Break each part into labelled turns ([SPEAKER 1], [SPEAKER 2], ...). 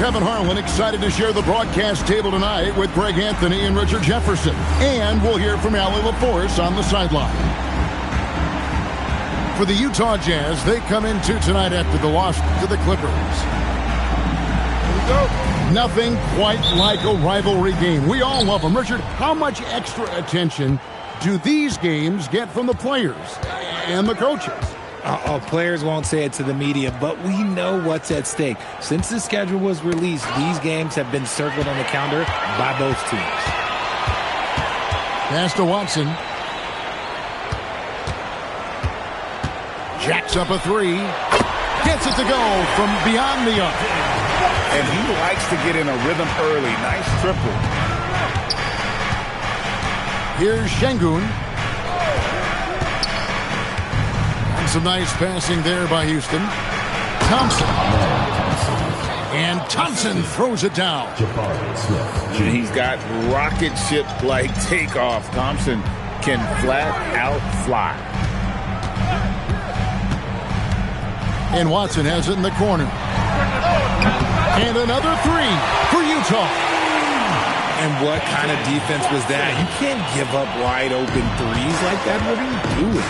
[SPEAKER 1] Kevin Harlan, excited to share the broadcast table tonight with Greg Anthony and Richard Jefferson. And we'll hear from Allie LaForce on the sideline. For the Utah Jazz, they come into tonight after the loss to the Clippers. Here we go. Nothing quite like a rivalry game. We all love them. Richard, how much extra attention do these games get from the players and the coaches?
[SPEAKER 2] Players won't say it to the media, but we know what's at stake. Since the schedule was released, these games have been circled on the calendar by both teams.
[SPEAKER 1] Pass to Watson. Jacks up a three. Gets it to go from beyond the arc.
[SPEAKER 3] And he likes to get in a rhythm early. Nice triple.
[SPEAKER 1] Here's Şengün. Some nice passing there by Houston. Thompson. And Thompson throws it down.
[SPEAKER 3] He's got rocket ship-like takeoff. Thompson can flat out fly.
[SPEAKER 1] And Watson has it in the corner. And another three for Utah.
[SPEAKER 2] And what kind of defense was that? You can't give up wide open threes like that. What are you doing?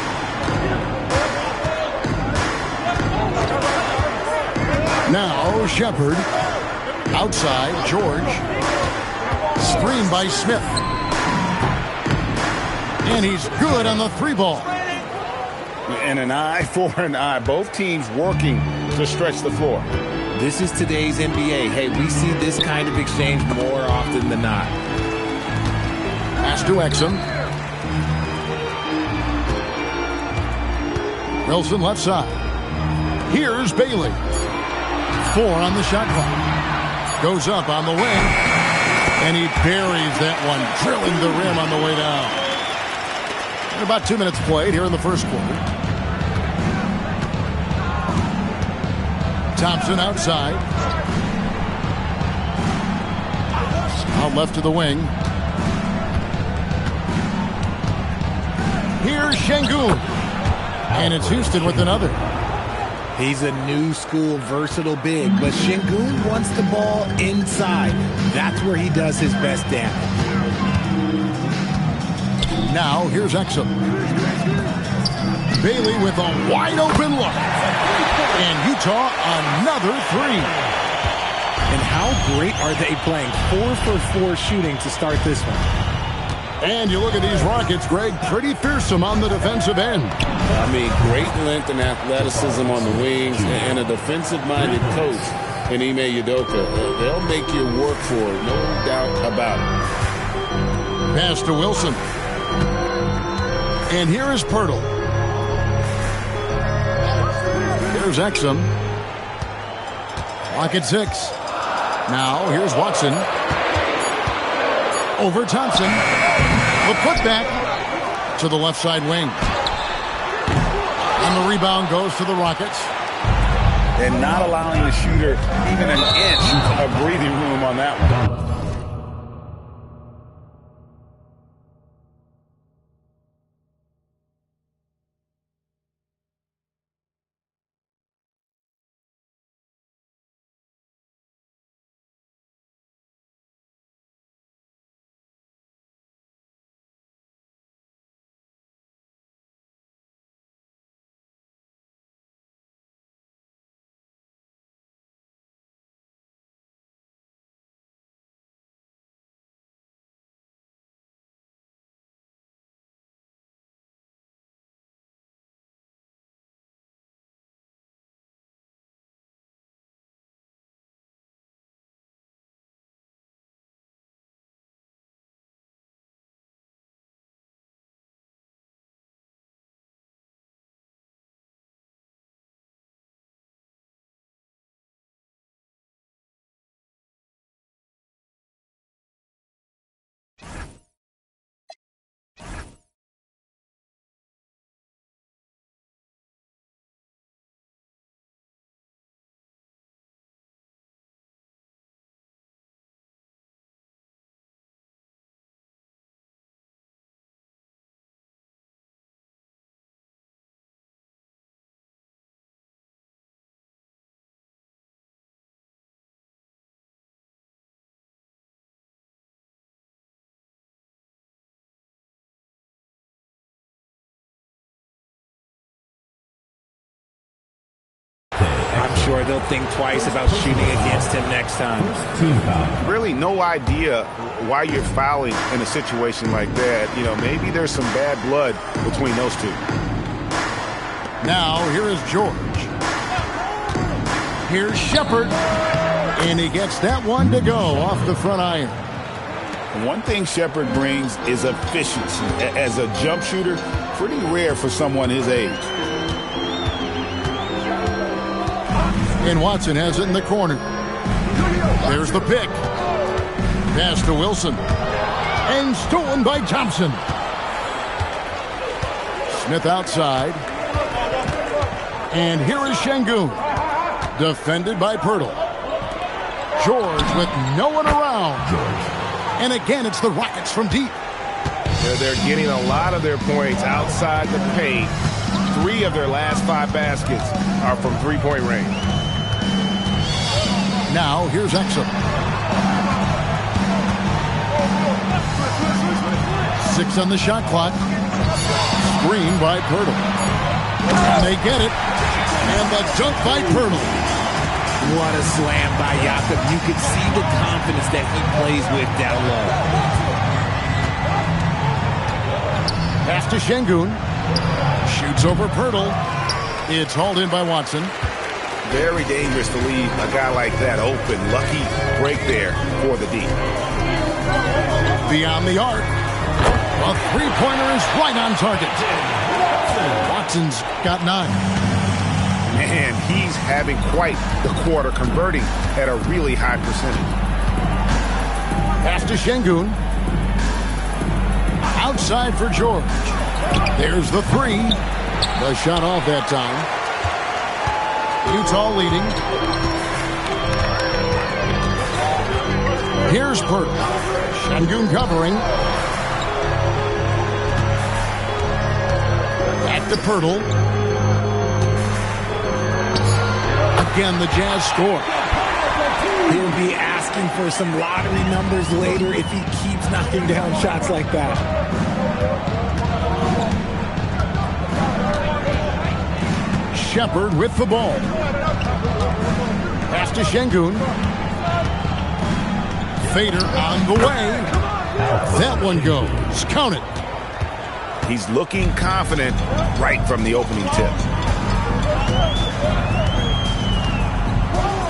[SPEAKER 1] Now Shepard. Outside, George. Screen by Smith. And he's good on the three ball.
[SPEAKER 3] And an eye for an eye. Both teams working to stretch the floor.
[SPEAKER 2] This is today's NBA. Hey, we see this kind of exchange more often than not.
[SPEAKER 1] Pass to Exum. Wilson left side. Here's Bailey. 4 on the shot clock. Goes up on the wing. And he buries that one, drilling the rim on the way down. And about 2 minutes played here in the first quarter. Thompson outside. Out left to the wing. Here's Şengün. And it's Houston with another.
[SPEAKER 2] He's a new school versatile big, but Şengün wants the ball inside. That's where he does his best damage.
[SPEAKER 1] Now here's Exum. Bailey with a wide open look. And Utah another three.
[SPEAKER 2] And how great are they playing? 4 for 4 shooting to start this one.
[SPEAKER 1] And you look at these Rockets, Greg, pretty fearsome on the defensive end.
[SPEAKER 4] I mean, great length and athleticism on the wings, and a defensive-minded coach in Ime Udoka. They'll make you work for it, no doubt about it.
[SPEAKER 1] Pass to Wilson. And here is Pirtle. Here's Exum. Clock at 6. Now here's Watson. Over Thompson. The putback to the left side wing. And the rebound goes to the Rockets.
[SPEAKER 3] And not allowing the shooter even an inch of breathing room on that one.
[SPEAKER 2] sure they'll think twice about shooting against him next time.
[SPEAKER 3] Really no idea why you're fouling in a situation like that. You know, maybe there's some bad blood between those two.
[SPEAKER 1] Now, here is George. Here's Shepard. And he gets that one to go off the front iron.
[SPEAKER 3] One thing Shepard brings is efficiency. As a jump shooter, pretty rare for someone his age.
[SPEAKER 1] And Watson has it in the corner. There's the pick. Pass to Wilson. And stolen by Thompson. Smith outside. And here is Şengün. Defended by Pirtle. George with no one around. And again, it's the Rockets from deep.
[SPEAKER 3] They're getting a lot of their points outside the paint. 3 of their last 5 baskets are from three-point range.
[SPEAKER 1] Now, here's Exum. 6 on the shot clock. Screen by Pirtle. And they get it. And the dunk by Pirtle.
[SPEAKER 2] What a slam by Jakob. You could see the confidence that he plays with down low.
[SPEAKER 1] Pass to Şengün. Shoots over Pirtle. It's hauled in by Watson.
[SPEAKER 3] Very dangerous to leave a guy like that open. Lucky break there for the D.
[SPEAKER 1] Beyond the arc. A three-pointer is right on target. Watson's got 9.
[SPEAKER 3] Man, he's having quite the quarter, converting at a really high percentage.
[SPEAKER 1] Pass to Şengün. Outside for George. There's the 3. The shot off that time. Utah leading. Here's Pirtle. Şengün covering. Back to Pirtle. Again, the Jazz score.
[SPEAKER 2] He'll be asking for some lottery numbers later if he keeps knocking down shots like that.
[SPEAKER 1] Shepard with the ball. Pass to Şengün. Fader on the way. That one goes. Count it.
[SPEAKER 3] He's looking confident right from the opening tip.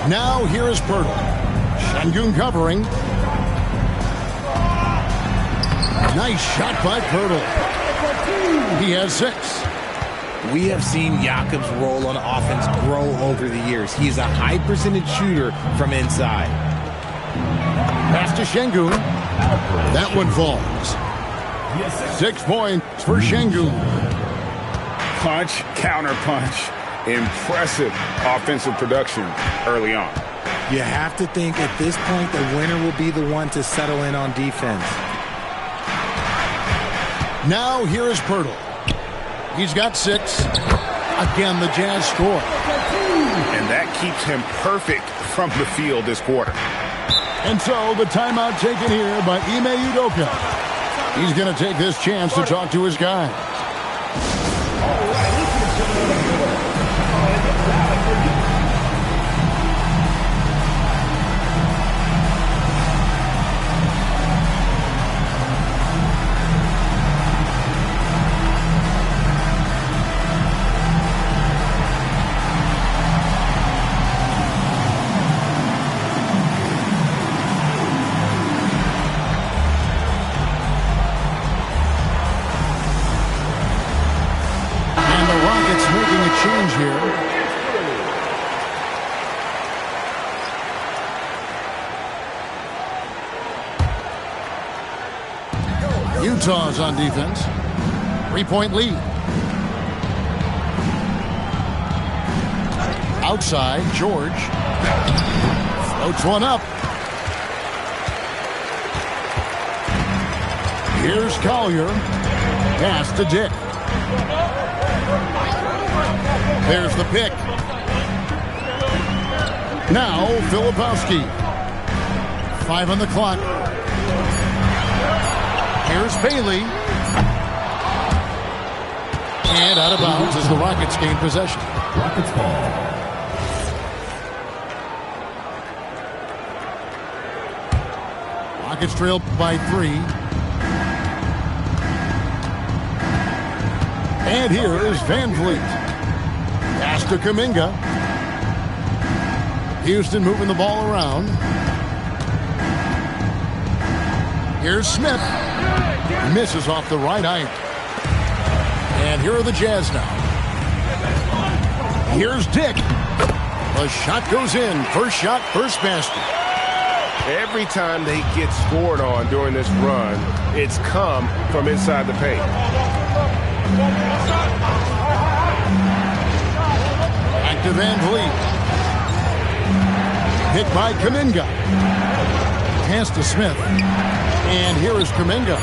[SPEAKER 1] Now here is Pirtle. Şengün covering. Nice shot by Pirtle. He has 6.
[SPEAKER 2] We have seen Jakob's role on offense grow over the years. He's a high percentage shooter from inside.
[SPEAKER 1] Pass to Şengün. That one falls. 6 points for Şengün.
[SPEAKER 3] Punch, counter punch. Impressive offensive production early on.
[SPEAKER 2] You have to think at this point the winner will be the one to settle in on defense.
[SPEAKER 1] Now here is Pirtle. He's got 6. Again, the Jazz score.
[SPEAKER 3] And that keeps him perfect from the field this quarter.
[SPEAKER 1] And so the timeout taken here by Ime Udoka. He's going to take this chance to talk to his guy. Change here. Utah's on defense. 3-point lead. Outside, George. Floats one up. Here's Collier. Pass to Dick. There's the pick. Now, Filipowski. 5 on the clock. Here's Bailey. And out of bounds as the Rockets gain possession.
[SPEAKER 5] Rockets ball.
[SPEAKER 1] Rockets trail by 3. And here is Van Vliet. Pass to Kuminga. Houston moving the ball around. Here's Smith. Misses off the right eye. And here are the Jazz now. Here's Dick. The shot goes in. First shot, first basket.
[SPEAKER 3] Every time they get scored on during this run, it's come from inside the paint.
[SPEAKER 1] Back to Van Vliet. Hit by Kuminga. Pass to Smith. And here is Kuminga.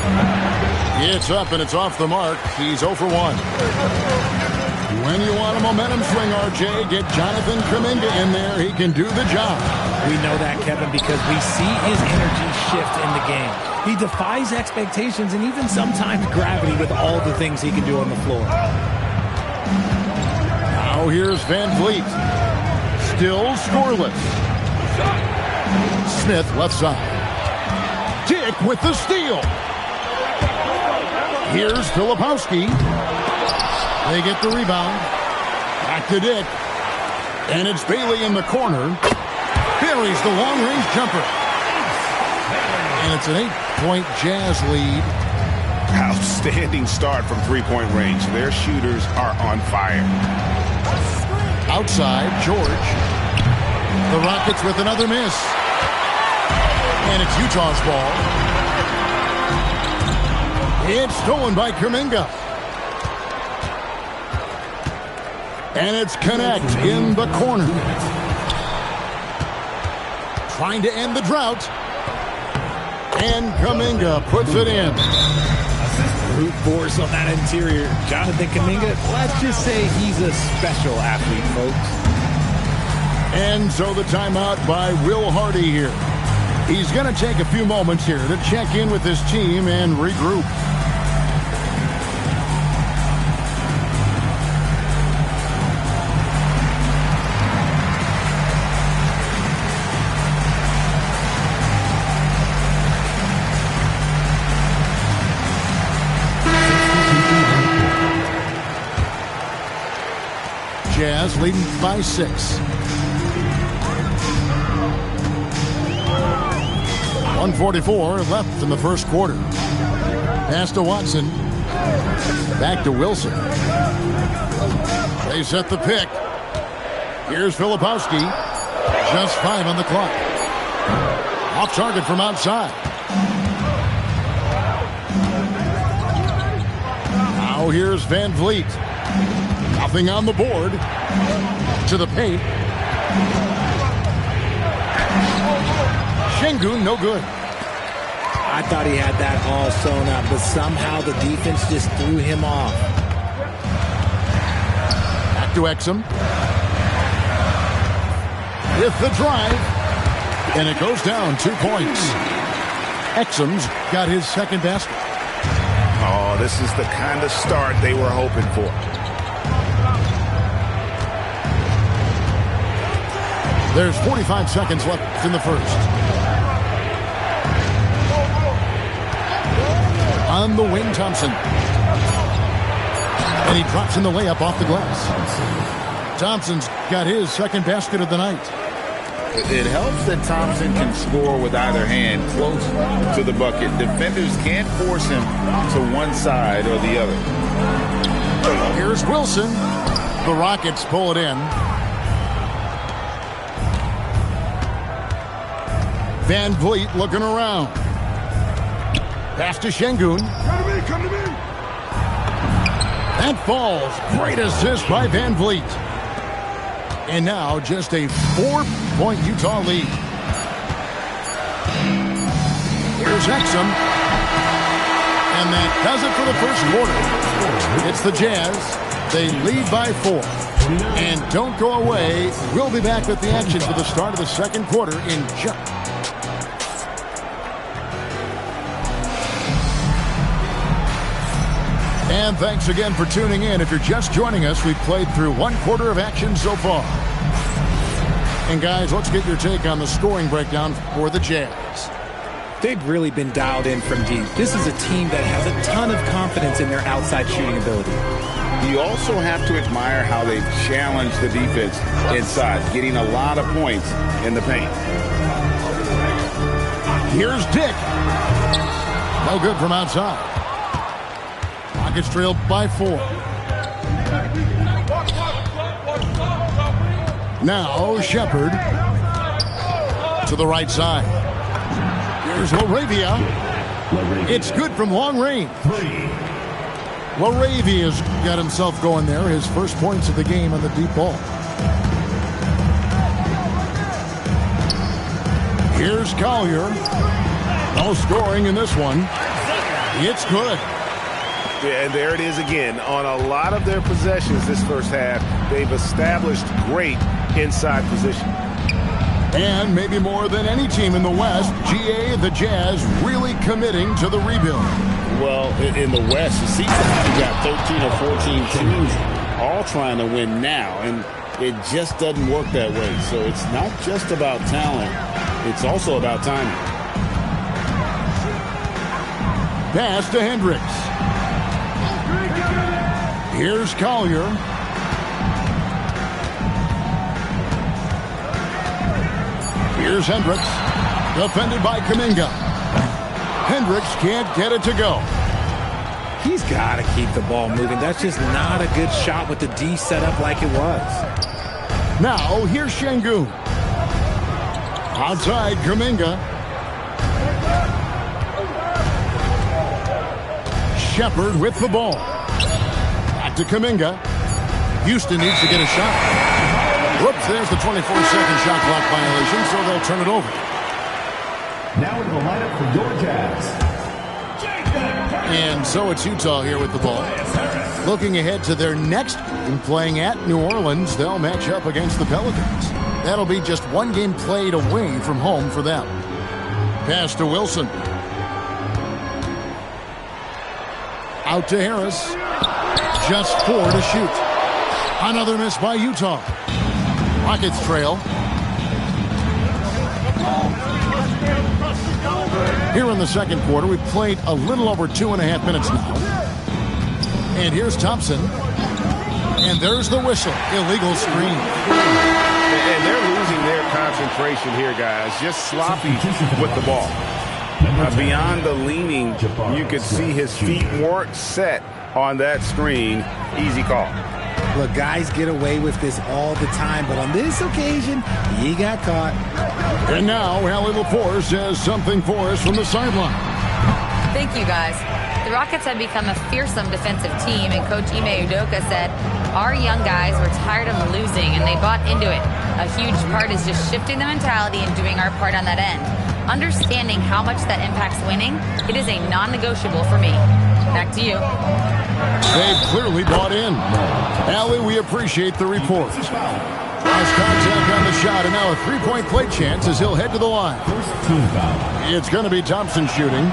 [SPEAKER 1] It's up and it's off the mark. He's 0 for 1. When you want a momentum swing, RJ, get Jonathan Kuminga in there. He can do the job.
[SPEAKER 2] We know that, Kevin, because we see his energy shift in the game. He defies expectations and even sometimes gravity with all the things he can do on the floor.
[SPEAKER 1] Now here's Van Vliet. Still scoreless. Smith left side. Dick with the steal. Here's Filipowski. They get the rebound. Back to Dick. And it's Bailey in the corner. Buries the long-range jumper. And it's an 8-point Jazz lead.
[SPEAKER 3] Outstanding start from three-point range. Their shooters are on fire.
[SPEAKER 1] Outside, George. The Rockets with another miss. And it's Utah's ball. It's stolen by Kuminga. And it's Connect in the corner. Trying to end the drought. And Kuminga puts it in.
[SPEAKER 2] Brute force on that interior. Jonathan Kuminga, let's just say he's a special athlete, folks.
[SPEAKER 1] And so the timeout by Will Hardy here. He's going to take a few moments here to check in with his team and regroup. Jazz leading by 6. 1:44 left in the first quarter. Pass to Watson. Back to Wilson. They set the pick. Here's Filipowski. Just 5 on the clock. Off target from outside. Now here's Van Vliet. Nothing on the board. To the paint. Şengün, no good.
[SPEAKER 2] I thought he had that all sewn up, but somehow the defense just threw him off.
[SPEAKER 1] Back to Exum. With the drive. And it goes down 2 points. Exum's got his second basket.
[SPEAKER 3] Oh, this is the kind of start they were hoping for.
[SPEAKER 1] There's 45 seconds left in the first. On the wing, Thompson. And he drops in the layup off the glass. Thompson's got his second basket of the night.
[SPEAKER 4] It helps that Thompson can score with either hand close to the bucket. Defenders can't force him to one side or the other.
[SPEAKER 1] Here's Wilson. The Rockets pull it in. Van Vliet looking around. Pass to Şengün.
[SPEAKER 3] Come to me.
[SPEAKER 1] That falls. Great assist by Van Vliet. And now just a 4-point Utah lead. Here's Exum. And that does it for the first quarter. It's the Jazz. They lead by 4. And don't go away. We'll be back with the action for the start of the second quarter in just... And thanks again for tuning in. If you're just joining us, we've played through 1 quarter of action so far. And guys, let's get your take on the scoring breakdown for the Jazz.
[SPEAKER 2] They've really been dialed in from deep. This is a team that has a ton of confidence in their outside shooting ability.
[SPEAKER 4] You also have to admire how they've challenged the defense inside, getting a lot of points in the paint.
[SPEAKER 1] Here's Dick. No good from outside. Rockets trailed by 4. Now Shepard to the right side. Here's Laravia. It's good from long range. Laravia's got himself going there. His first points of the game on the deep ball. Here's Collier. No scoring in this one. It's good.
[SPEAKER 3] Yeah, and there it is again. On a lot of their possessions this first half, they've established great inside position.
[SPEAKER 1] And maybe more than any team in the West, GA, the Jazz, really committing to the rebuild.
[SPEAKER 4] Well, in the West, it seems like you got 13 or 14 teams all trying to win now, and it just doesn't work that way. So it's not just about talent. It's also about timing.
[SPEAKER 1] Pass to Hendricks. Here's Collier. Here's Hendricks. Defended by Kuminga. Hendricks can't get it to go.
[SPEAKER 2] He's got to keep the ball moving. That's just not a good shot with the D set up like it was.
[SPEAKER 1] Now, here's Şengün. Outside, Kuminga. Shepard with the ball. Back to Kuminga. Houston needs to get a shot. Whoops, there's the 24-second shot clock violation, so they'll turn it over.
[SPEAKER 5] Now in the lineup for your Jazz.
[SPEAKER 1] And so it's Utah here with the ball. Looking ahead to their next game, playing at New Orleans, they'll match up against the Pelicans. That'll be just one game played away from home for them. Pass to Wilson. Out to Harris. Just 4 to shoot. Another miss by Utah. Rockets trail. Here in the second quarter, we've played a little over 2.5 minutes now. And here's Thompson. And there's the whistle. Illegal screen.
[SPEAKER 3] And they're losing their concentration here, guys. Just sloppy with the ball. Beyond the leaning, you could see his feet weren't set on that screen. Easy call.
[SPEAKER 2] Look, guys get away with this all the time, but on this occasion, he got caught.
[SPEAKER 1] And now, Allie Laporte says something for us from the sideline.
[SPEAKER 6] Thank you, guys. The Rockets have become a fearsome defensive team, and Coach Ime Udoka said, our young guys were tired of losing, and they bought into it. A huge part is just shifting the mentality and doing our part on that end. Understanding how much that impacts winning, it is a non-negotiable for me. Back to you.
[SPEAKER 1] They've clearly bought in. Allie, we appreciate the report. Has contact on the shot, and now a three-point play chance as he'll head to the line. It's going to be Thompson shooting.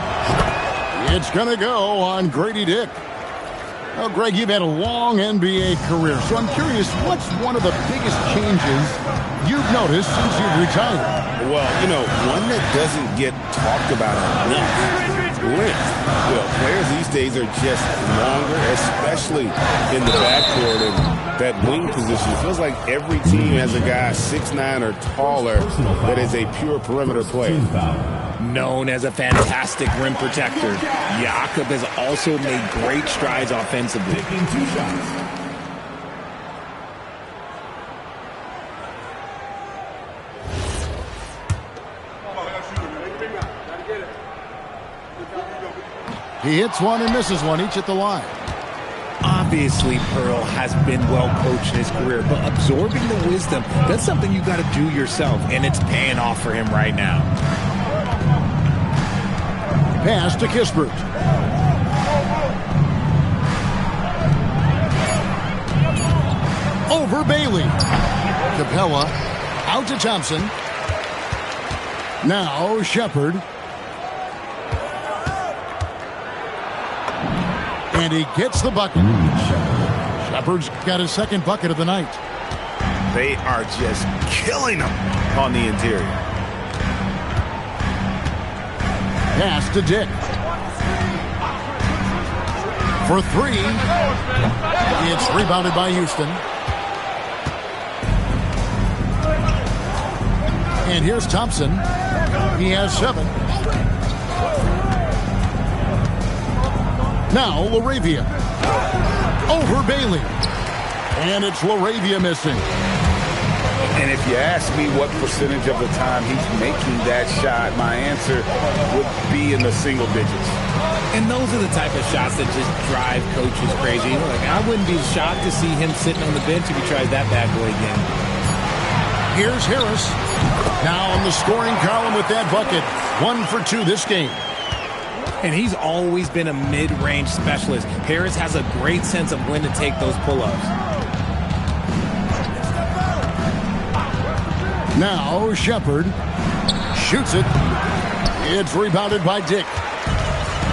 [SPEAKER 1] It's going to go on Grady Dick. Well, Greg, you've had a long NBA career, so I'm curious, what's one of the biggest changes you've noticed since you've retired?
[SPEAKER 4] Well, you know, one that doesn't get talked about enough. Length. Well, players these days are just longer, especially in the backcourt and that wing position. It feels like every team has a guy 6'9" or taller that is a pure perimeter player.
[SPEAKER 2] Known as a fantastic rim protector, Jakob has also made great strides offensively.
[SPEAKER 1] He hits one and misses one, each at the line.
[SPEAKER 2] Obviously, Pearl has been well coached in his career, but absorbing the wisdom, that's something you got to do yourself, and it's paying off for him right now.
[SPEAKER 1] Pass to Kispert. Over Bailey. Capella out to Thompson. Now Shepard. And he gets the bucket. Shepard's got his second bucket of the night.
[SPEAKER 3] They are just killing them on the interior.
[SPEAKER 1] Pass to Dick. For three. It's rebounded by Houston. And here's Thompson. He has 7. Now LaRavia. Over Bailey. And it's LaRavia missing.
[SPEAKER 3] And if you ask me what percentage of the time he's making that shot, my answer would be in the single digits.
[SPEAKER 2] And those are the type of shots that just drive coaches crazy. Like, I wouldn't be shocked to see him sitting on the bench if he tries that bad boy again.
[SPEAKER 1] Here's Harris. Now in the scoring column with that bucket. 1 for 2 this game.
[SPEAKER 2] And he's always been a mid-range specialist. Harris has a great sense of when to take those pull-ups.
[SPEAKER 1] Now Shepard shoots it. It's rebounded by Dick.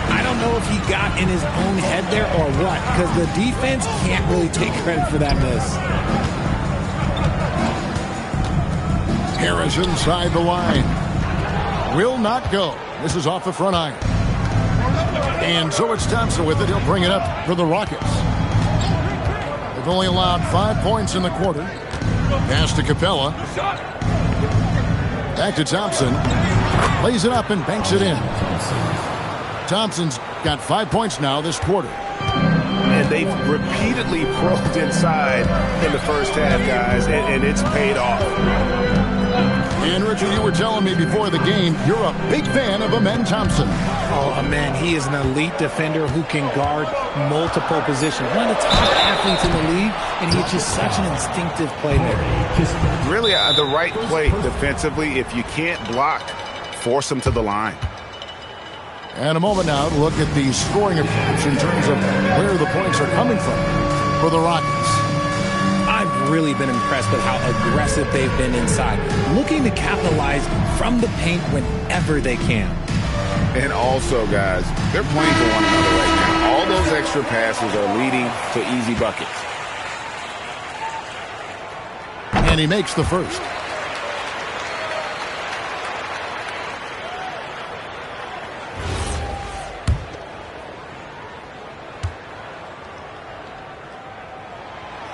[SPEAKER 2] I don't know if he got in his own head there or what, because the defense can't really take credit for that miss.
[SPEAKER 1] Harris inside the line. Will not go. This is off the front iron. And so it's Thompson with it. He'll bring it up for the Rockets. They've only allowed 5 points in the quarter. Pass to Capella. Back to Thompson. Lays it up and banks it in. Thompson's got 5 points now this quarter.
[SPEAKER 3] And they've repeatedly probed inside in the first half, guys, and it's paid off.
[SPEAKER 1] And Richard, you were telling me before the game, you're a big fan of Amen Thompson.
[SPEAKER 2] Oh, man, he is an elite defender who can guard multiple positions. One of the top athletes in the league, and he's just such an instinctive playmaker.
[SPEAKER 3] Really, the right play defensively. If you can't block, force him to the line.
[SPEAKER 1] And a moment now to look at the scoring approach in terms of where the points are coming from for the Rockets.
[SPEAKER 2] I've really been impressed with how aggressive they've been inside, looking to capitalize from the paint whenever they can.
[SPEAKER 3] And also, guys, they're playing for one another right now. All those extra passes are leading to easy buckets.
[SPEAKER 1] And he makes the first.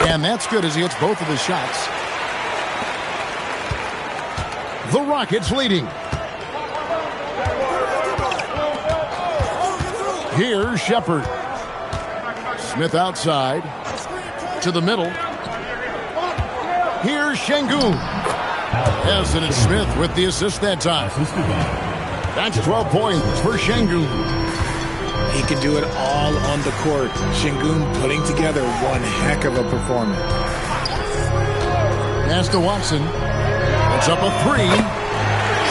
[SPEAKER 1] And that's good as he hits both of his shots. The Rockets leading. Here's Shepard. Smith outside. To the middle. Here's Şengün. Yes, and it's Smith with the assist that time. That's 12 points for Şengün.
[SPEAKER 2] He can do it all on the court. Şengün putting together one heck of a performance.
[SPEAKER 1] Pass to Watson. It's up a 3.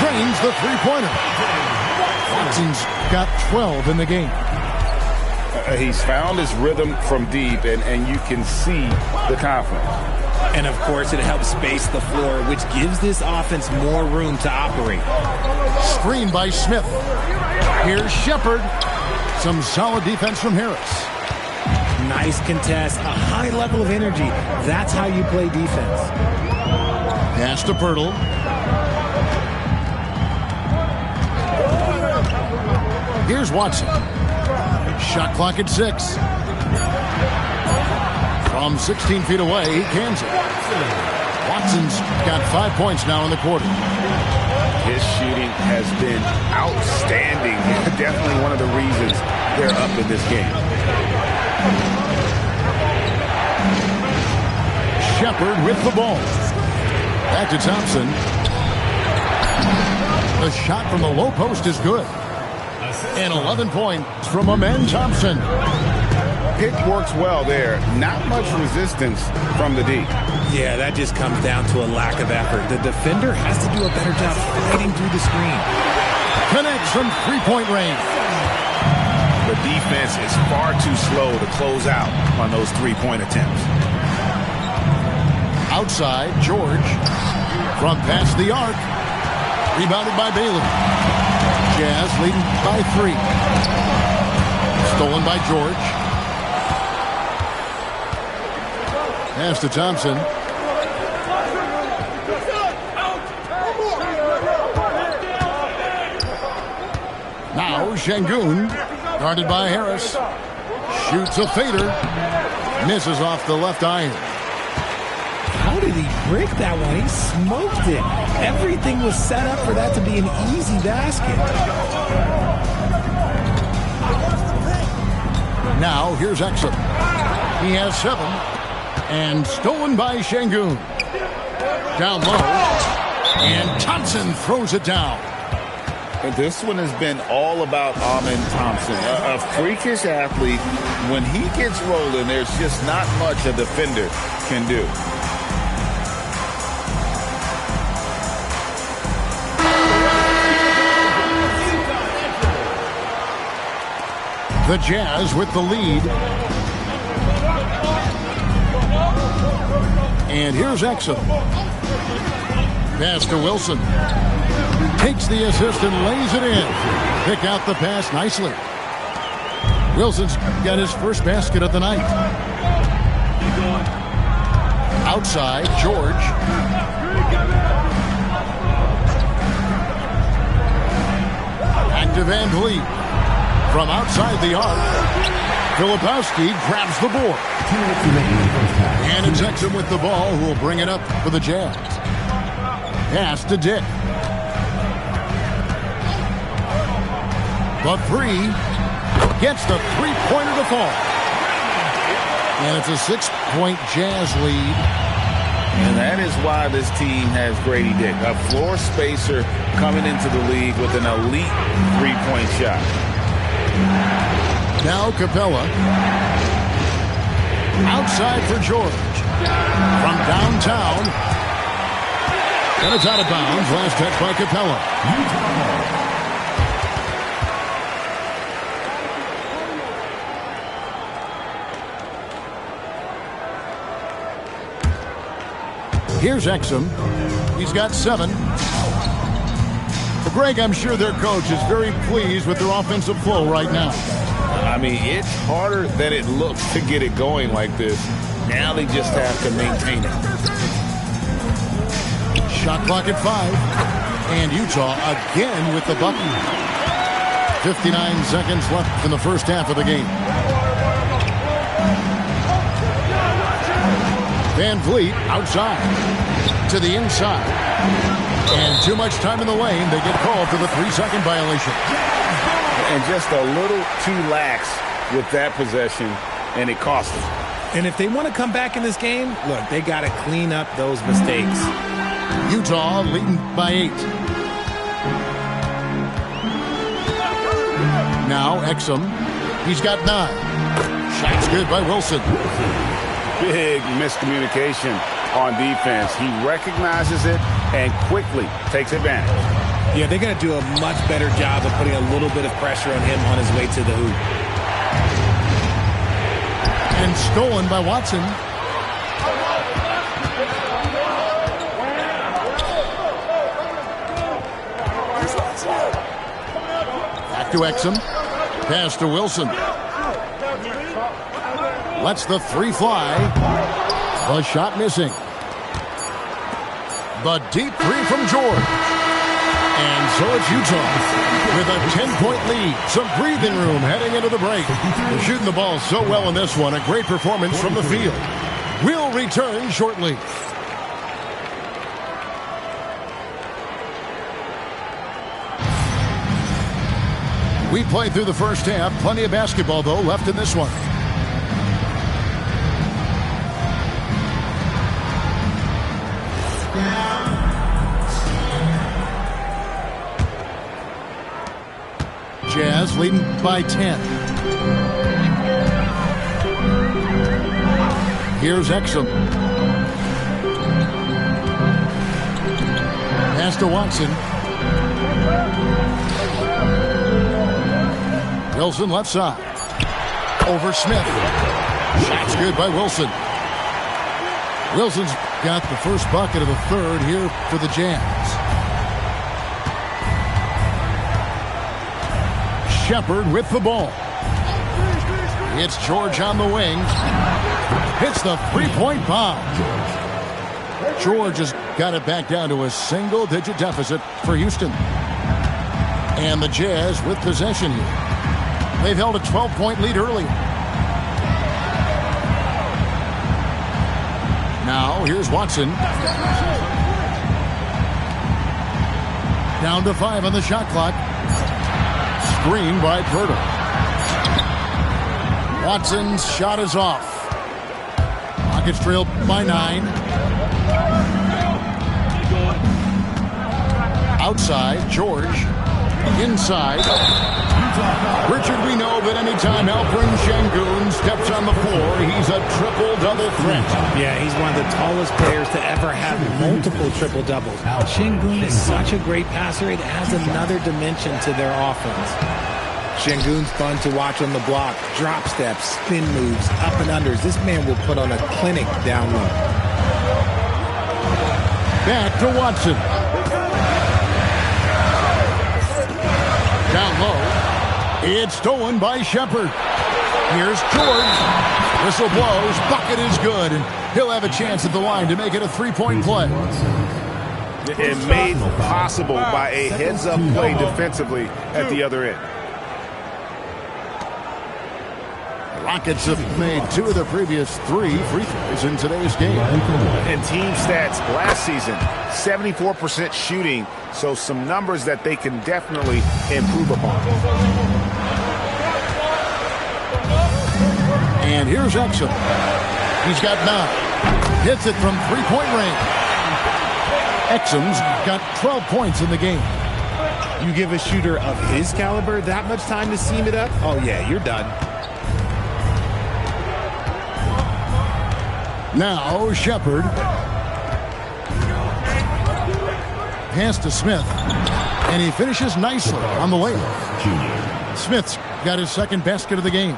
[SPEAKER 1] Drains the three-pointer. Watson's got 12 in the game.
[SPEAKER 3] He's found his rhythm from deep, and you can see the confidence.
[SPEAKER 2] And, of course, it helps space the floor, which gives this offense more room to operate.
[SPEAKER 1] Screen by Smith. Here's Shepard. Some solid defense from Harris.
[SPEAKER 2] Nice contest, a high level of energy. That's how you play defense.
[SPEAKER 1] Pass to Pirtle. Here's Watson. Shot clock at 6. From 16 feet away, he cans it. Watson's got 5 points now in the quarter.
[SPEAKER 3] His shooting has been outstanding. Definitely one of the reasons they're up in this game.
[SPEAKER 1] Shepard with the ball. Back to Thompson. The shot from the low post is good. And 11 points from Amen Thompson.
[SPEAKER 3] Pick works well there. Not much resistance from the D.
[SPEAKER 2] Yeah, that just comes down to a lack of effort. The defender has to do a better job fighting through the screen.
[SPEAKER 1] Connects from three-point range.
[SPEAKER 3] The defense is far too slow to close out on those three-point attempts.
[SPEAKER 1] Outside, George. From past the arc. Rebounded by Bailey. Jazz leading by 3. Stolen by George. Pass to Thompson. Now Şengün, guarded by Harris. Shoots a fader. Misses off the left iron.
[SPEAKER 2] How did he break that one? He smoked it. Everything was set up for that to be an easy basket.
[SPEAKER 1] Now here's Exum. He has 7. And stolen by Şengün. Down low. And Thompson throws it down.
[SPEAKER 4] And this one has been all about Amin Thompson. A freakish athlete. When he gets rolling, there's just not much a defender can do.
[SPEAKER 1] The Jazz with the lead. And here's Exum. Pass to Wilson. Takes the assist and lays it in. Pick out the pass nicely. Wilson's got his first basket of the night. Outside, George. Back to Van Vliet. From outside the arc, Filipowski grabs the board. And it's Exum with the ball, who will bring it up for the Jazz. Pass to Dick. The 3 gets the three-pointer to fall. And it's a 6-point Jazz lead.
[SPEAKER 4] And that is why this team has Grady Dick, a floor spacer coming into the league with an elite three-point shot.
[SPEAKER 1] Now Capella. Outside for George. From downtown. And it's out of bounds. Last touch by Capella. Here's Exum. He's got 7. Greg, I'm sure their coach is very pleased with their offensive flow right now.
[SPEAKER 4] I mean, it's harder than it looks to get it going like this. Now they just have to maintain it.
[SPEAKER 1] Shot clock at 5. And Utah again with the bucket. 59 seconds left in the first half of the game. Van Vliet outside to the inside. And too much time in the lane. They get called for the 3-second violation.
[SPEAKER 4] And just a little too lax with that possession, and it cost them.
[SPEAKER 2] And if they want to come back in this game, look, they got to clean up those mistakes.
[SPEAKER 1] Utah leading by 8. Now Exum. He's got 9. Shot's good by Wilson.
[SPEAKER 3] Big miscommunication on defense. He recognizes it and quickly takes advantage.
[SPEAKER 2] Yeah, they're going to do a much better job of putting a little bit of pressure on him on his way to the hoop.
[SPEAKER 1] And stolen by Watson. Back to Exum. Pass to Wilson. Lets the 3 fly. The shot missing. The deep 3 from George. And so it's Utah with a 10-point lead. Some breathing room heading into the break. They're shooting the ball so well in this one. A great performance from the field. We'll return shortly. We played through the first half. Plenty of basketball, though, left in this one. Jazz leading by 10. Here's Exum. Pass to Watson. Wilson left side. Over Smith. Shot's good by Wilson. Wilson's got the first bucket of the third here for the Jazz. Shepard with the ball. It's George on the wing. Hits the three-point bomb. George has got it back down to a single-digit deficit for Houston. And the Jazz with possession here. They've held a 12-point lead early. Now, here's Watson. Down to 5 on the shot clock. Screen by Pirtle. Watson's shot is off. Rockets trail by 9. Outside, George. Inside. Richard, we know that anytime Alperen Şengün steps on the floor, he's a triple-double threat.
[SPEAKER 2] Yeah, he's one of the tallest players to ever have multiple triple-doubles. Şengün is such a great passer, it adds another dimension to their offense. Şengün's fun to watch on the block. Drop steps, spin moves, up and unders. This man will put on a clinic down low.
[SPEAKER 1] Back to Watson. Down low. It's stolen by Shepherd. Here's George. Whistle blows. Bucket is good. And he'll have a chance at the line to make it a 3-point play.
[SPEAKER 3] And made possible by a heads-up play defensively at the other end.
[SPEAKER 1] The Rockets have made 2 of the previous 3 free throws in today's game.
[SPEAKER 3] And team stats last season, 74% shooting. So some numbers that they can definitely improve upon.
[SPEAKER 1] And here's Exum. He's got 9. Hits it from 3-point range. Exum's got 12 points in the game.
[SPEAKER 2] You give a shooter of his caliber that much time to seam it up? Oh, yeah, you're done.
[SPEAKER 1] Now, Shepherd. Pass to Smith. And he finishes nicely on the layup. Smith's got his second basket of the game.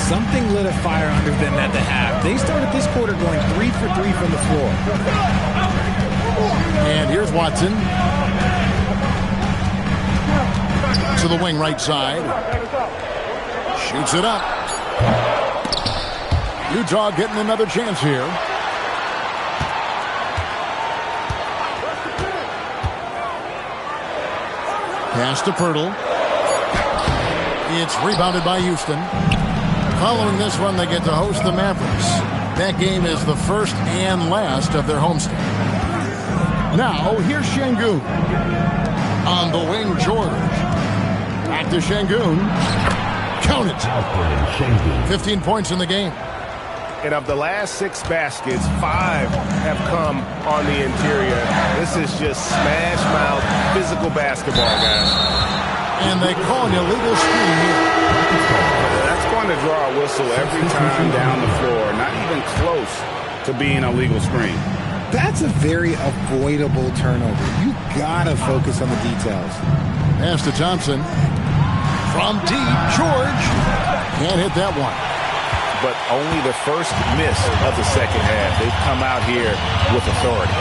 [SPEAKER 2] Something lit a fire under them at the half. They started this quarter going 3 for 3 from the floor.
[SPEAKER 1] And here's Watson. To the wing right side. Shoots it up. Utah getting another chance here. Pass to Pirtle. It's rebounded by Houston. Following this one, they get to host the Mavericks. That game is the first and last of their homestand. Now, here's Şengün. On the wing, George. Back to Şengün. Count it. 15 points in the game.
[SPEAKER 3] And of the last 6 baskets, 5 have come on the interior. This is just smash mouth physical basketball, guys.
[SPEAKER 1] And they call an illegal screen here.
[SPEAKER 3] That's going to draw a whistle every time down the floor. Not even close to being a legal screen.
[SPEAKER 2] That's a very avoidable turnover. You gotta focus on the details.
[SPEAKER 1] Pass to Thompson. From deep, George. Can't hit that one.
[SPEAKER 3] But only the first miss of the second half. They've come out here with authority.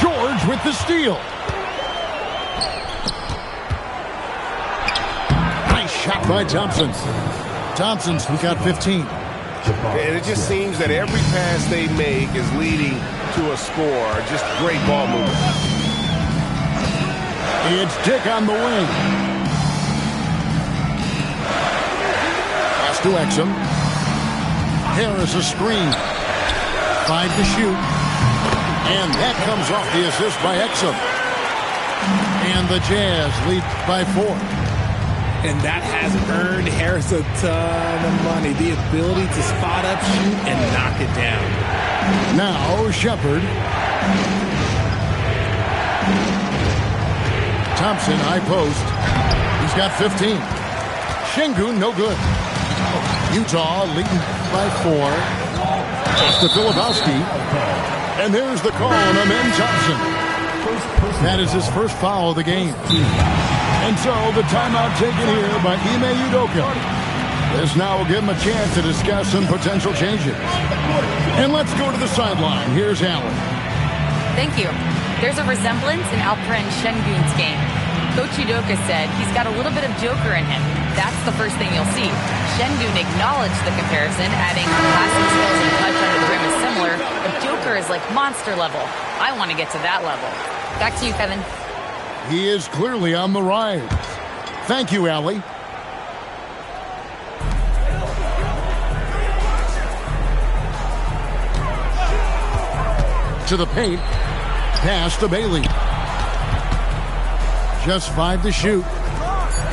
[SPEAKER 1] George with the steal. Nice shot by Thompson. Thompson's got 15.
[SPEAKER 3] And it just seems that every pass they make is leading to a score. Just great ball movement.
[SPEAKER 1] It's Dick on the wing. Pass to Exum. Harris a screen. 5 to shoot. And that comes off the assist by Exum. And the Jazz lead by 4.
[SPEAKER 2] And that has earned Harris a ton of money. The ability to spot up, shoot, and knock it down.
[SPEAKER 1] Now, Shepherd. Thompson, high post. He's got 15. Şengün, no good. Utah leading by 4. It's to Filipowski. And there's the call on Amen Thompson. That is his first foul of the game. And so the timeout taken here by Ime Udoka. This now will give him a chance to discuss some potential changes. And let's go to the sideline. Here's Allen.
[SPEAKER 6] Thank you. There's a resemblance in Alperen Şengün's game. Coach Udoka said he's got a little bit of Joker in him. That's the first thing you'll see. Şengün acknowledged the comparison, adding passing skills and touch under the rim is similar, but Joker is like monster level. I want to get to that level. Back to you, Kevin.
[SPEAKER 1] He is clearly on the rise. Thank you, Allie. To the paint. Pass to Bailey. Just 5 to shoot.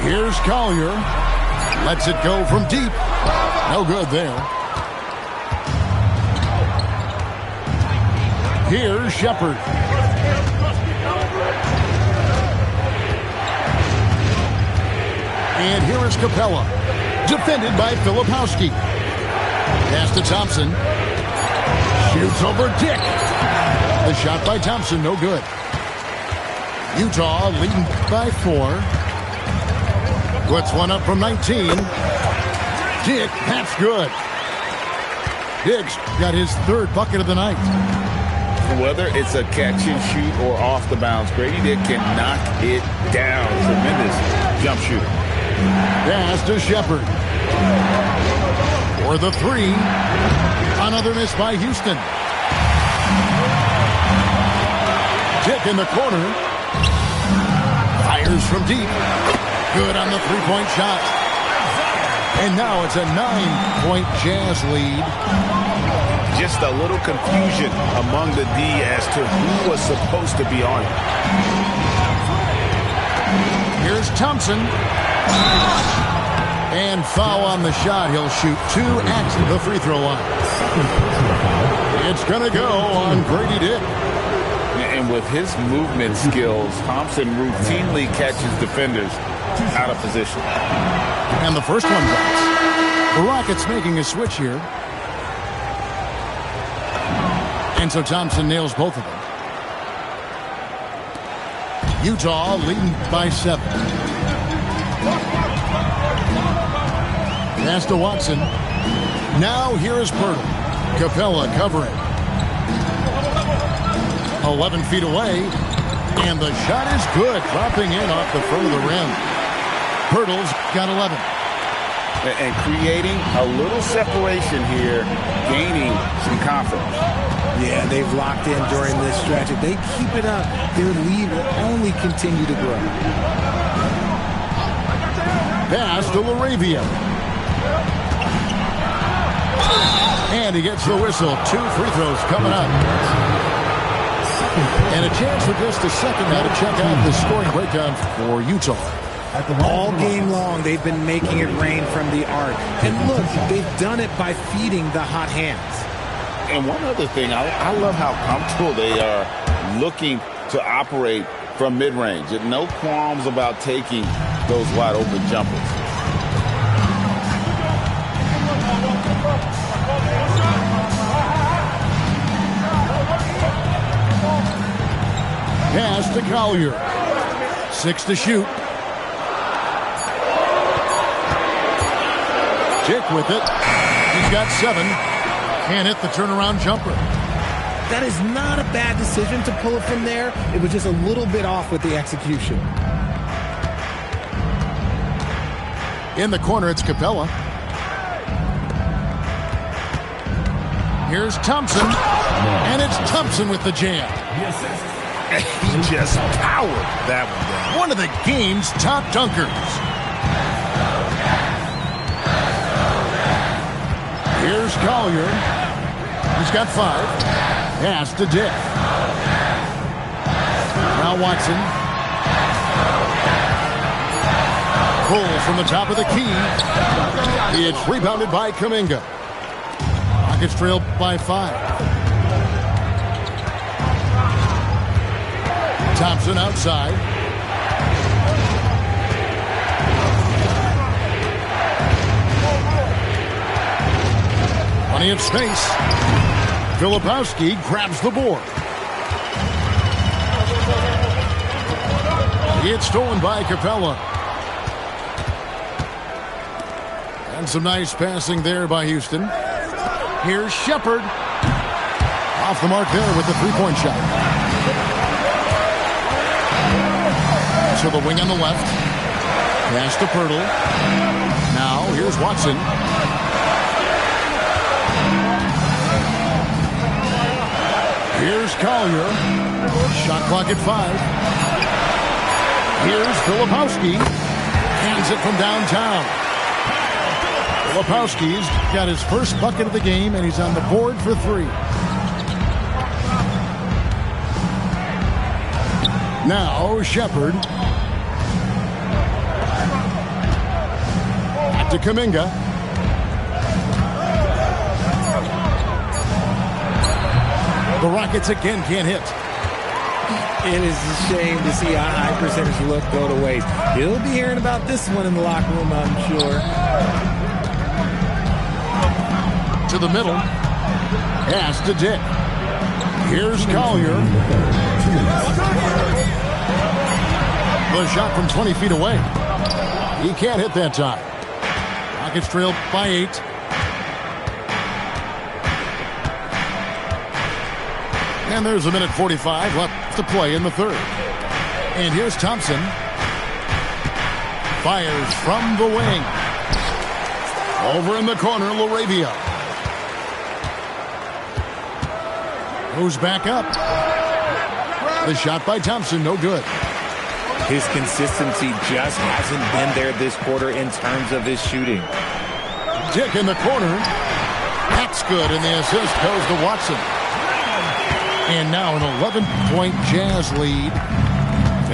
[SPEAKER 1] Here's Collier. Lets it go from deep. No good there. Here's Shepard. And here is Capella. Defended by Filipowski. Pass to Thompson. Shoots over Dick. The shot by Thompson, no good. Utah leading by 4. Puts one up from 19. Dick, that's good. Dick's got his 3rd bucket of the night.
[SPEAKER 3] Whether it's a catch and shoot or off the bounce, Grady Dick can knock it down. Tremendous jump shooter.
[SPEAKER 1] Pass to Shepard. For the 3. Another miss by Houston. Dick in the corner. Fires from deep. Good on the 3-point shot. And now it's a 9-point Jazz lead.
[SPEAKER 3] Just a little confusion among the D as to who was supposed to be on it.
[SPEAKER 1] Here's Thompson. And foul on the shot. He'll shoot 2 at the free throw line. It's going to go on Grady Dick.
[SPEAKER 3] And with his movement skills, Thompson routinely catches defenders out of position.
[SPEAKER 1] And the first one drops. The Rockets making a switch here. And so Thompson nails both of them. Utah leading by 7. Pass to Watson. Now here is Pirtle. Capella covering. 11 feet away. And the shot is good. Dropping in off the front of the rim. Pirtle's got 11.
[SPEAKER 3] And creating a little separation here, gaining some confidence.
[SPEAKER 2] Yeah, they've locked in during this stretch. If they keep it up, their lead will only continue to grow.
[SPEAKER 1] Pass to LaRavia. And he gets the whistle. 2 free throws coming up. And a chance for just a second now to check out the scoring breakdown for Utah.
[SPEAKER 2] All game long, they've been making it rain from the arc. And look, they've done it by feeding the hot hands.
[SPEAKER 3] And one other thing, I love how comfortable they are looking to operate from mid-range. No qualms about taking those wide-open jumpers.
[SPEAKER 1] Pass to Collier. 6 to shoot. Dick with it. He's got 7. Can't hit the turnaround jumper.
[SPEAKER 2] That is not a bad decision to pull it from there. It was just a little bit off with the execution.
[SPEAKER 1] In the corner, it's Capella. Here's Thompson. And it's Thompson with the jam.
[SPEAKER 3] He just powered that one down.
[SPEAKER 1] One of the game's top dunkers. Here's Collier. He's got 5. Pass to Dick. Now Watson. Pulls from the top of the key. It's rebounded by Kuminga. Rockets trail by 5. Thompson outside. Plenty of space. Filipowski grabs the board. It's stolen by Capella. And some nice passing there by Houston. Here's Shepard. Off the mark there with the 3-point shot. To the wing on the left. Pass to Pirtle. Now here's Watson. Here's Collier. Shot clock at 5. Here's Filipowski. Hands it from downtown. Filipowski's got his first bucket of the game, and he's on the board for 3. Now Shepard. To Kuminga. The Rockets again can't hit.
[SPEAKER 2] It is a shame to see a high percentage look go to waste. He'll be hearing about this one in the locker room, I'm sure.
[SPEAKER 1] To the middle. Pass to Dick. Here's Collier. The shot from 20 feet away. He can't hit that time. Rockets trail by 8. And there's a minute 45 left to play in the third. And here's Thompson. Fires from the wing. Over in the corner, Laravia. Goes back up. The shot by Thompson, no good.
[SPEAKER 2] His consistency just hasn't been there this quarter in terms of his shooting.
[SPEAKER 1] Dick in the corner. That's good, and the assist goes to Watson. And now an 11-point Jazz lead.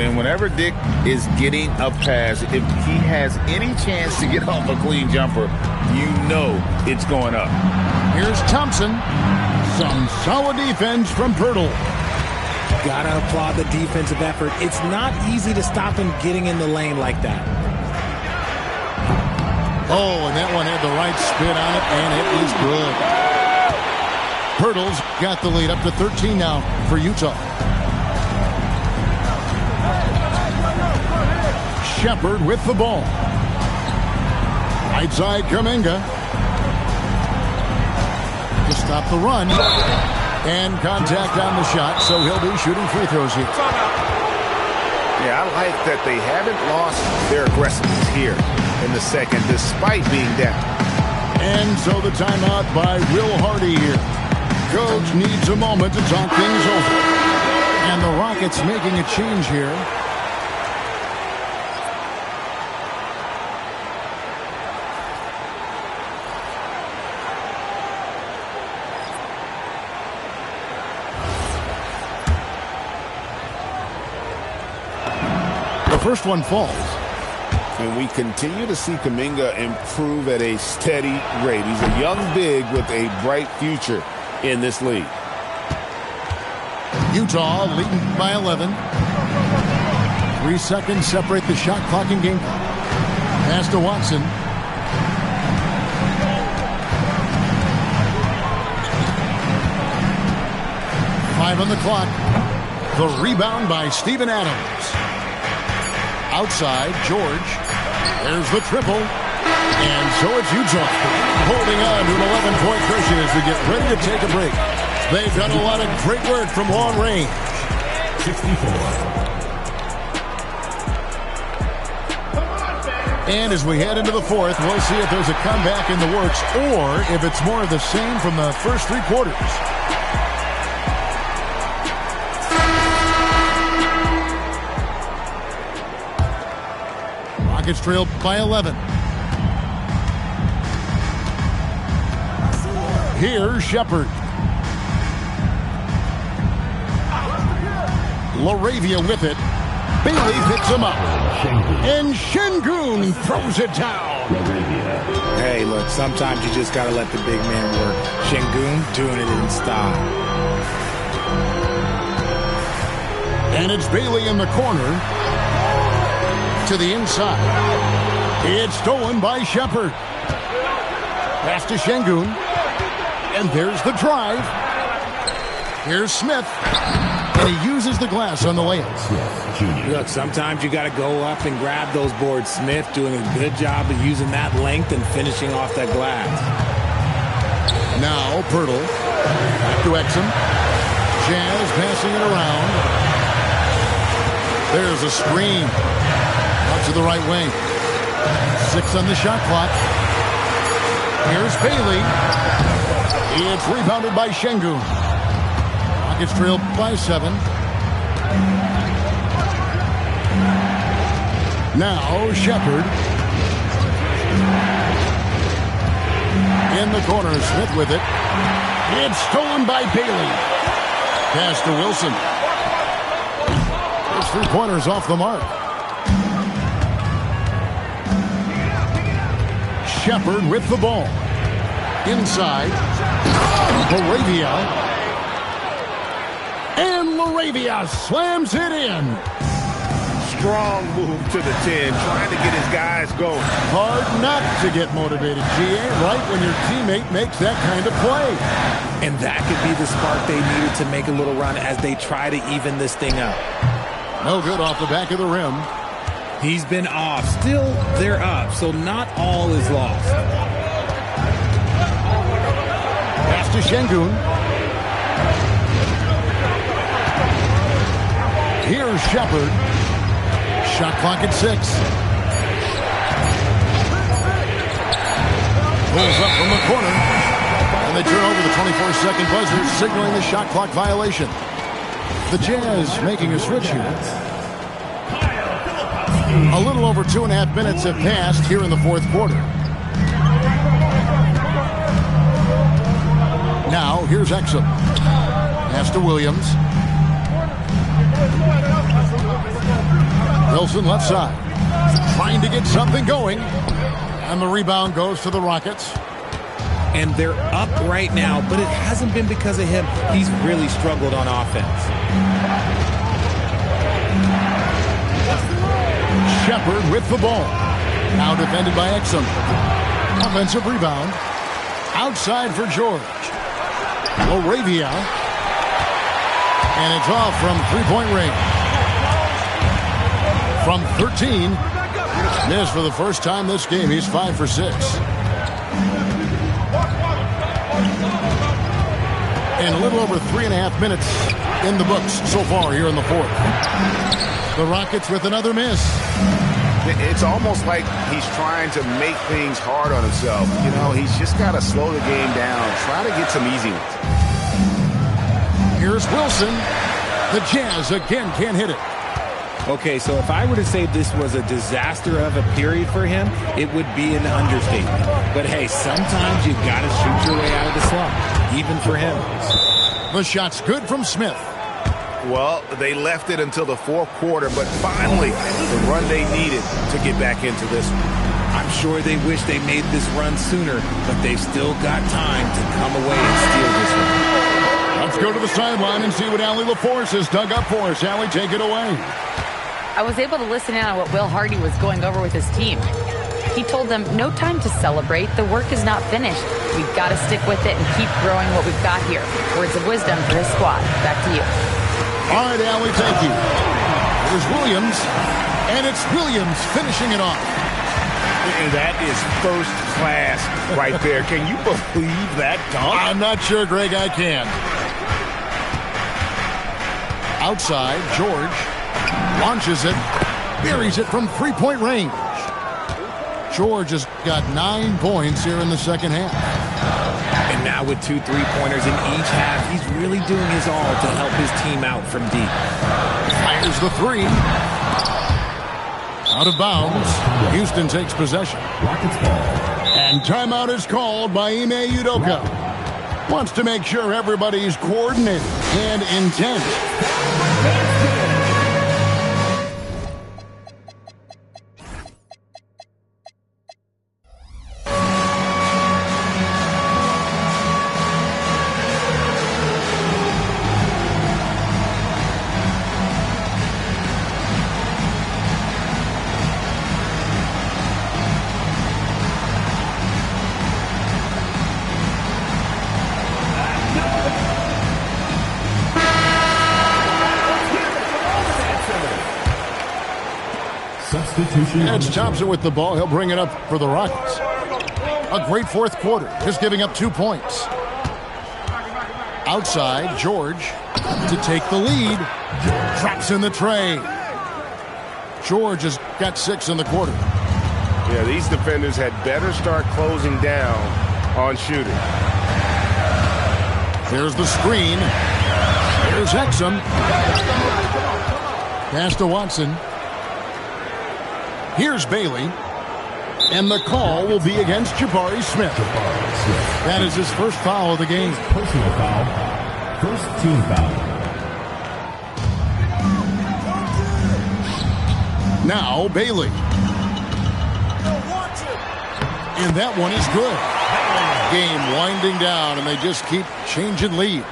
[SPEAKER 3] And whenever Dick is getting a pass, if he has any chance to get off a clean jumper, you know it's going up.
[SPEAKER 1] Here's Thompson. Some solid defense from Pirtle.
[SPEAKER 2] Gotta applaud the defensive effort. It's not easy to stop him getting in the lane like that.
[SPEAKER 1] Oh, and that one had the right spin on it, and it is good. Pirtle's got the lead up to 13 now for Utah. Shepard with the ball. Right side, Kuminga. To stop the run. And contact on the shot, so he'll be shooting free throws here.
[SPEAKER 3] Yeah, I like that they haven't lost their aggressiveness here in the second, despite being down.
[SPEAKER 1] And so the timeout by Will Hardy here. Coach needs a moment to talk things over. And the Rockets making a change here. First one falls.
[SPEAKER 4] And we continue to see Kuminga improve at a steady rate. He's a young big with a bright future in this league.
[SPEAKER 1] Utah leading by 11. 3 seconds separate the shot clock and game clock. Pass to Watson. Five on the clock. The rebound by Steven Adams. Outside, George. There's the triple. And so it's Utah holding on to an 11-point cushion as we get ready to take a break. They've done a lot of great work from long range.
[SPEAKER 5] 64.
[SPEAKER 1] And as we head into the fourth, we'll see if there's a comeback in the works or if it's more of the same from the first 3 quarters. Rockets trail by 11. Here's Shepard. Laravia with it. Bailey picks him up. And Şengün throws it down.
[SPEAKER 2] Hey, look, sometimes you just got to let the big man work. Şengün doing it in style.
[SPEAKER 1] And it's Bailey in the corner. To the inside. It's stolen by Shepard. Pass to Şengün. And there's the drive. Here's Smith. And he uses the glass on the layup.
[SPEAKER 2] Look, sometimes you got to go up and grab those boards. Smith doing a good job of using that length and finishing off that glass.
[SPEAKER 1] Now Pirtle. Back to Exum. Jazz passing it around. There's a screen. Out to the right wing. 6 on the shot clock. Here's Bailey. It's rebounded by Şengün. Rockets trail by 7. Now Shepard. In the corner, Smith with it. It's stolen by Bailey. Pass to Wilson. His three-pointers off the mark. Shepard with the ball. Inside. Laravia. And Laravia slams it in.
[SPEAKER 3] Strong move to the 10, trying to get his guys going.
[SPEAKER 1] Hard not to get motivated, GA, right when your teammate makes that kind of play.
[SPEAKER 2] And that could be the spark they needed to make a little run as they try to even this thing up.
[SPEAKER 1] No good off the back of the rim.
[SPEAKER 2] He's been off. Still, they're up, so not all is lost.
[SPEAKER 1] Pass to Şengün. Here's Shepard. Shot clock at 6. Pulls up from the corner. And they turn over the 24-second buzzer, signaling a shot clock violation. The Jazz making a switch here. A little over 2.5 minutes have passed here in the fourth quarter. Now, here's Exum. Pass to Williams. Wilson left side. Trying to get something going. And the rebound goes to the Rockets.
[SPEAKER 2] And they're up right now, but it hasn't been because of him. He's really struggled on offense.
[SPEAKER 1] Shepard with the ball. Now defended by Exum. Offensive rebound. Outside for George. Laravia. And it's off from three-point range. From 13. Missed for the first time this game. He's 5 for 6. And a little over 3.5 minutes in the books so far here in the fourth. The Rockets with another miss.
[SPEAKER 3] It's almost like he's trying to make things hard on himself. You know, he's just got to slow the game down, try to get some easy ones.
[SPEAKER 1] Here's Wilson. The Jazz again can't hit it.
[SPEAKER 2] Okay, so if I were to say this was a disaster of a period for him, it would be an understatement. But hey, sometimes you've got to shoot your way out of the slump, even for him.
[SPEAKER 1] The shot's good from Smith.
[SPEAKER 3] Well, they left it until the fourth quarter, but finally, the run they needed to get back into this one.
[SPEAKER 2] I'm sure they wish they made this run sooner, but they've still got time to come away and steal this one.
[SPEAKER 1] Let's go to the sideline and see what Allie LaForce has dug up for us. Allie, take it away.
[SPEAKER 6] I was able to listen in on what Will Hardy was going over with his team. He told them, no time to celebrate. The work is not finished. We've got to stick with it and keep growing what we've got here. Words of wisdom for his squad. Back to you.
[SPEAKER 1] All right, Allie, thank you. There's Williams, and it's Williams finishing it off.
[SPEAKER 3] And that is first class right there. Can you believe that dunk?
[SPEAKER 1] I'm not sure, Greg, I can. Outside, George launches it, buries it from three-point range. George has got 9 points here in the second half.
[SPEAKER 2] And now with 2 3-pointers in each half, he's really doing his all to help his team out from deep.
[SPEAKER 1] Fires the 3. Out of bounds. Houston takes possession. And timeout is called by Ime Udoka. Wants to make sure everybody's coordinated and intent. It's Thompson with the ball. He'll bring it up for the Rockets. A great fourth quarter, just giving up 2 points. Outside, George to take the lead. Drops in the tray. George has got 6 in the quarter.
[SPEAKER 3] Yeah, these defenders had better start closing down on shooting.
[SPEAKER 1] Here's the screen. Here's Exum. Pass to Watson. Here's Bailey. And the call will be against Jabari Smith. That is his first foul of the game.
[SPEAKER 5] Personal foul. First team foul.
[SPEAKER 1] Now Bailey. And that one is good. Game winding down, and they just keep changing leads.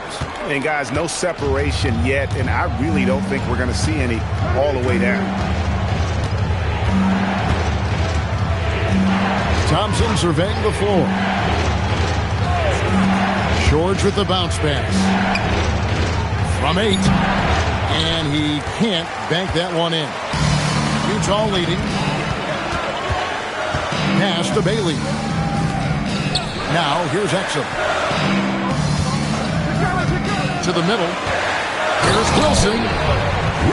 [SPEAKER 3] And guys, no separation yet, and I really don't think we're going to see any all the way down.
[SPEAKER 1] Thompson surveying the floor. George with the bounce pass. From 8. And he can't bank that one in. Utah leading. Pass to Bailey. Now here's Exum. To the middle. Here's Wilson.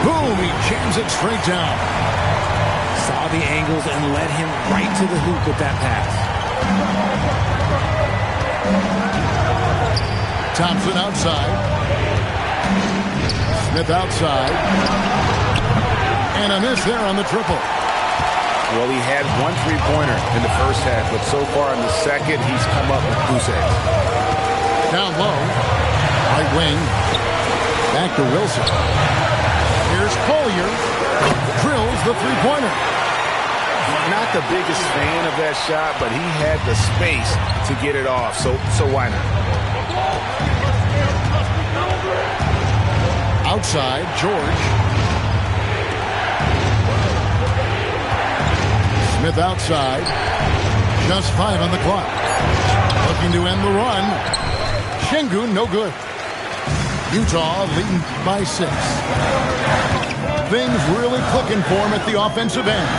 [SPEAKER 1] Boom, he jams it straight down.
[SPEAKER 2] Saw the angles and led him right to the hoop with that pass.
[SPEAKER 1] Thompson outside. Smith outside. And a miss there on the triple.
[SPEAKER 3] Well, he had one three-pointer in the first half, but so far in the second, he's come up with goose eggs.
[SPEAKER 1] Down low. Right wing. Back to Wilson. Here's Collier. Drills the three-pointer.
[SPEAKER 3] Not the biggest fan of that shot, but he had the space to get it off, so why not?
[SPEAKER 1] Outside, George. Smith outside. Just 5 on the clock. Looking to end the run. Şengün, no good. Utah leading by 6. Things really clicking for him at the offensive end.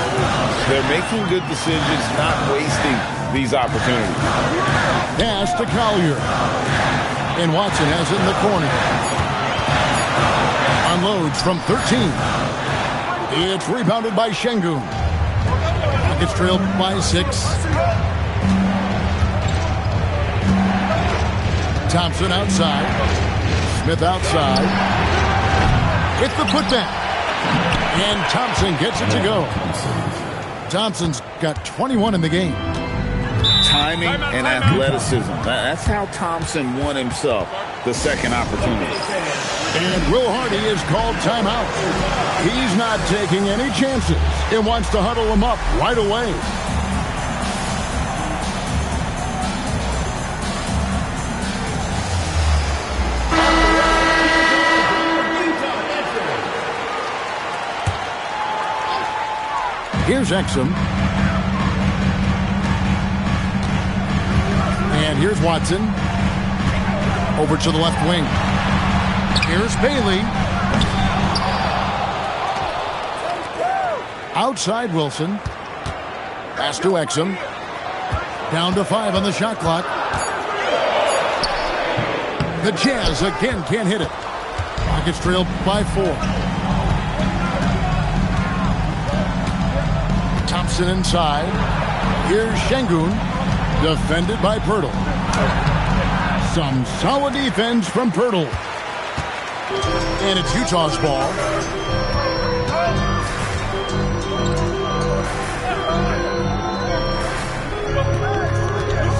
[SPEAKER 4] They're making good decisions, not wasting these opportunities.
[SPEAKER 1] Pass to Collier. And Watson has it in the corner. Unloads from 13. It's rebounded by Şengün. Rockets trailed by 6. Thompson outside. Smith outside. With the putback. And Thompson gets it to go. Thompson's got 21 in the game.
[SPEAKER 4] Timing and athleticism. That's how Thompson won himself the second opportunity.
[SPEAKER 1] And Will Hardy is called timeout. He's not taking any chances and wants to huddle him up right away. Here's Exum. And here's Watson. Over to the left wing. Here's Bailey. Outside Wilson. Pass to Exum. Down to 5 on the shot clock. The Jazz again can't hit it. Rockets trailed by 4. Thompson inside. Here's Şengün. Defended by Pirtle. Some solid defense from Pirtle. And it's Utah's ball.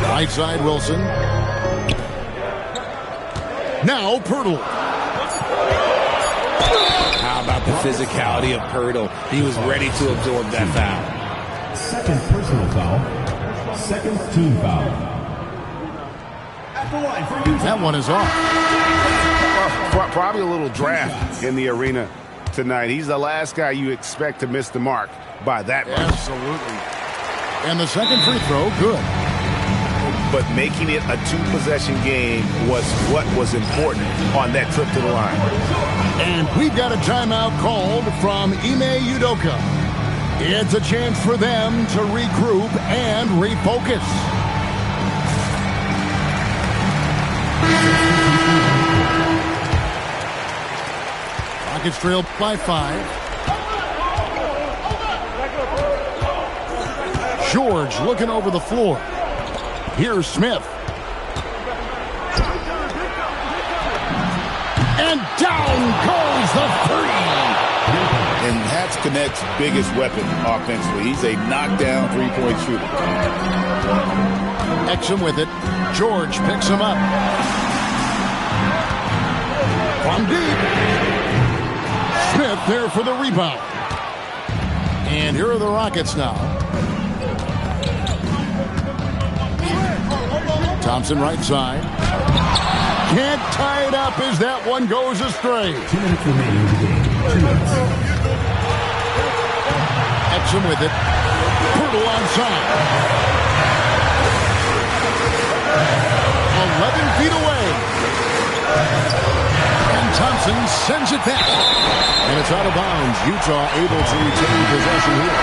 [SPEAKER 1] Right side Wilson. Now Pirtle.
[SPEAKER 2] How about the physicality of Pirtle? He was ready to absorb that foul.
[SPEAKER 5] Second personal foul. Second team foul. At the line for Utah.
[SPEAKER 1] That one is off.
[SPEAKER 3] Probably a little draft in the arena tonight. He's the last guy you expect to miss the mark by that much.
[SPEAKER 1] Absolutely. And the second free throw, good.
[SPEAKER 3] But making it a 2-possession game was what was important on that trip to the line.
[SPEAKER 1] And we've got a timeout called from Ime Udoka. It's a chance for them to regroup and refocus. Rockets trailed by 5. George looking over the floor. Here's Smith. And down goes the 3.
[SPEAKER 4] And that's disconnect's biggest weapon offensively. He's a knockdown three-point shooter.
[SPEAKER 1] Exum with it. George picks him up. From deep. Smith there for the rebound. And here are the Rockets now. Thompson right side. Can't tie it up as that one goes astray.
[SPEAKER 5] 2 minutes remaining in the game. 2 minutes.
[SPEAKER 1] Exum with it. Pirtle onside. 11 feet away. And Thompson sends it back. And it's out of bounds. Utah able to retain possession here.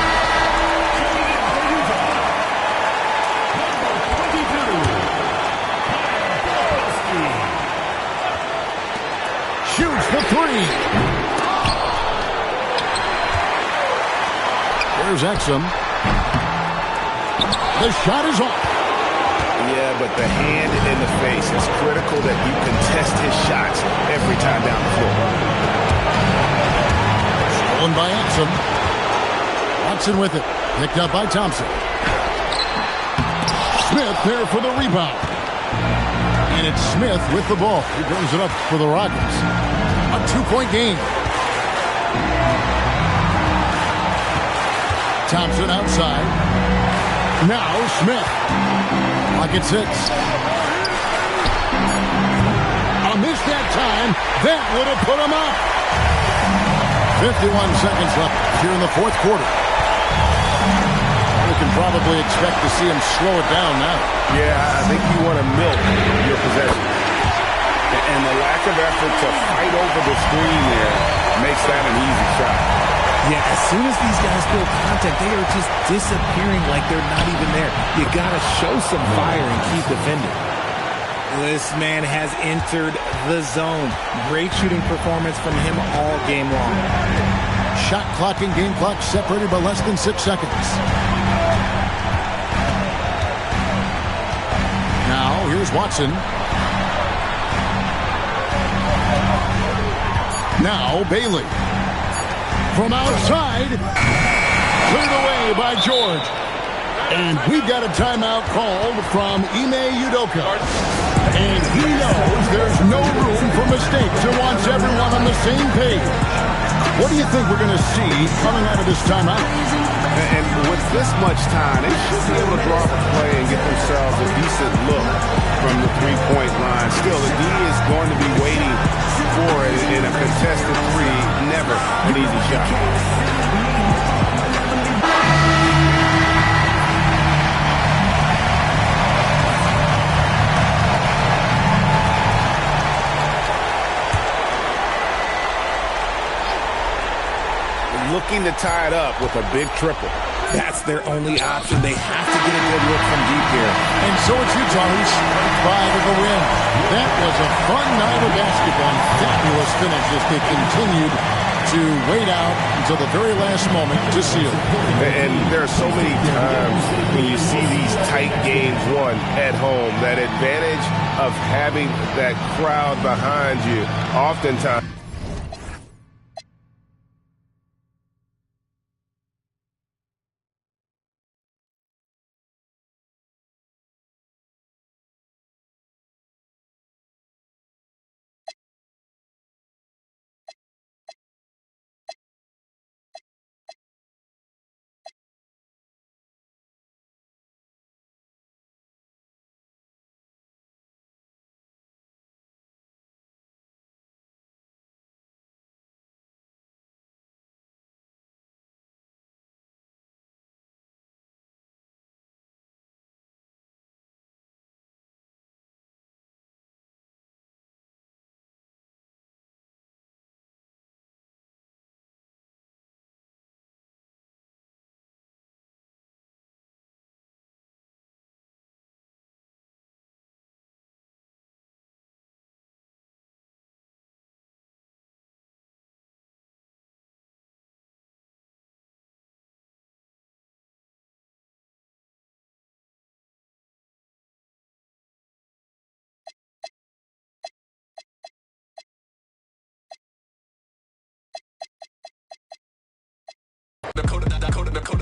[SPEAKER 1] Shoots the three. There's Exum. The shot is off.
[SPEAKER 3] Yeah, but the hand in the face is critical that you contest his shots every time down the floor.
[SPEAKER 1] Stolen by Exum. Watson with it. Picked up by Thompson. Smith there for the rebound. And it's Smith with the ball. He brings it up for the Rockets. A 2-point game. Thompson outside. Now Smith. Clock at 6. A miss that time. That would have put him up. 51 seconds left here in the fourth quarter. We can probably expect to see him slow it down now.
[SPEAKER 3] Yeah, I think you want to milk your possession. And the lack of effort to fight over the screen there makes that an easy shot.
[SPEAKER 2] Yeah, as soon as these guys feel contact, they are just disappearing like they're not even there. You got to show some fire and keep defending. This man has entered the zone. Great shooting performance from him all game long.
[SPEAKER 1] Shot clock and game clock separated by less than 6 seconds. Now, here's Watson. Now, Bailey. From outside. Cleared away by George. And we've got a timeout called from Ime Udoka. And he knows there's no room for mistakes and wants everyone on the same page. What do you think we're going to see coming out of this timeout?
[SPEAKER 3] And with this much time, they should be able to draw up a play and get themselves a decent look from the three-point line. Still, the D is going to be waiting for it in a contested three. Never an easy shot. Looking to tie it up with a big triple.
[SPEAKER 2] That's their only option. They have to get a good look from deep here.
[SPEAKER 1] And so it's Utah who's 5 of the win. That was a fun night of basketball. Fabulous finish as they continued to wait out until the very last moment to seal.
[SPEAKER 3] And there are so many times when you see these tight games won at home, that advantage of having that crowd behind you oftentimes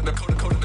[SPEAKER 7] Dakota.